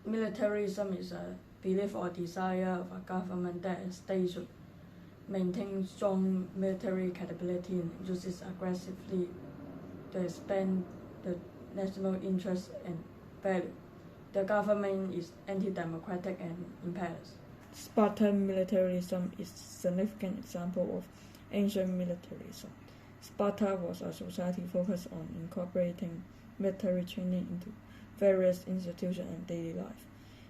Militarism is a belief or desire of a government that a state should maintain strong military capability and uses aggressively to expand the national interest and value. The government is anti-democratic and imperialist. Spartan militarism is a significant example of ancient militarism. Sparta was a society focused on incorporating military training into various institutions and daily life.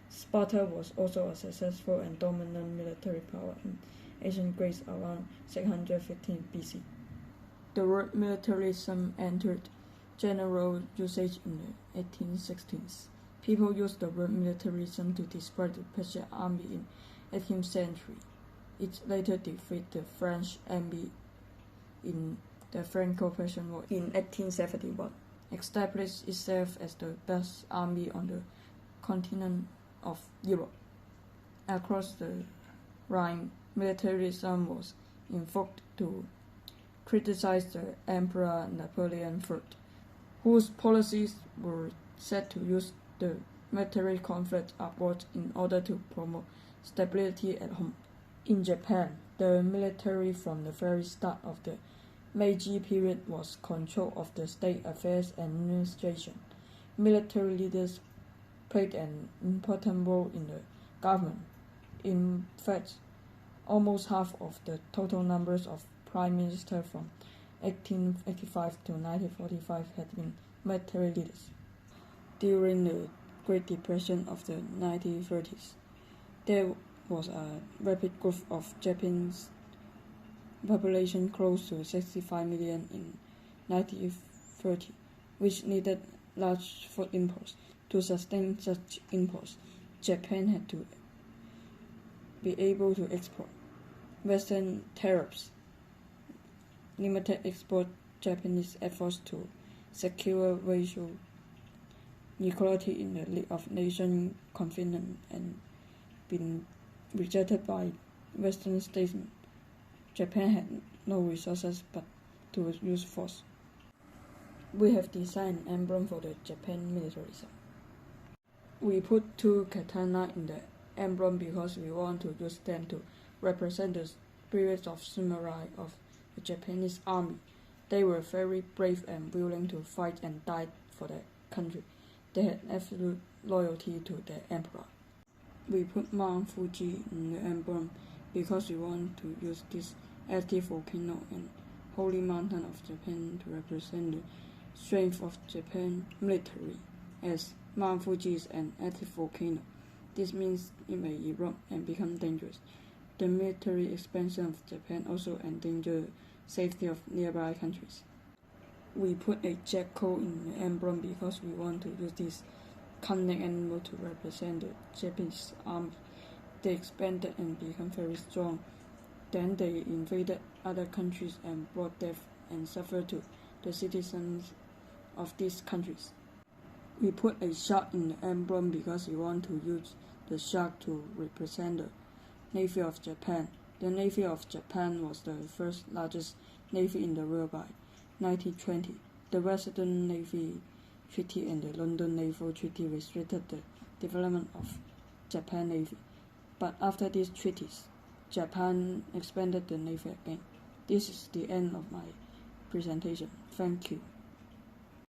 Sparta was also a successful and dominant military power in ancient Greece around 615 BC. The word militarism entered general usage in the 1860s. People used the word militarism to describe the Persian army in 18th century. It later defeated the French army in the Franco-Prussian War in 1871, established itself as the best army on the continent of Europe. Across the Rhine, militarism was invoked to criticize the Emperor Napoleon III, whose policies were said to use the military conflict abroad in order to promote stability at home. In Japan, the military from the very start of the Meiji period was control of the state affairs and administration. Military leaders played an important role in the government. In fact, almost half of the total numbers of prime ministers from 1885 to 1945 had been military leaders. During the Great Depression of the 1930s, there was a rapid growth of Japan's population close to 65 million in 1930, which needed large food imports. To sustain such imports, Japan had to be able to export. Western tariffs limited export Japanese efforts to secure racial equality in the League of Nations Convention and been rejected by Western statesmen. Japan had no resources but to use force. We have designed an emblem for the Japan militarism. We put two katana in the emblem because we want to use them to represent the spirit of samurai of the Japanese army. They were very brave and willing to fight and die for their country. They had absolute loyalty to the emperor. We put Mount Fuji in the emblem because we want to use this active volcano and holy mountain of Japan to represent the strength of Japan military. As Mount Fuji is an active volcano, this means it may erupt and become dangerous. The military expansion of Japan also endangers the safety of nearby countries. We put a jackal in the emblem because we want to use this cunning animal to represent the Japanese army. They expanded and became very strong. Then they invaded other countries and brought death and suffering to the citizens of these countries. We put a shark in the emblem because we want to use the shark to represent the Navy of Japan. The Navy of Japan was the first largest navy in the world by 1920. The Western Navy Treaty and the London Naval Treaty restricted the development of Japan Navy. But after these treaties, Japan expanded the Navy again. This is the end of my presentation. Thank you.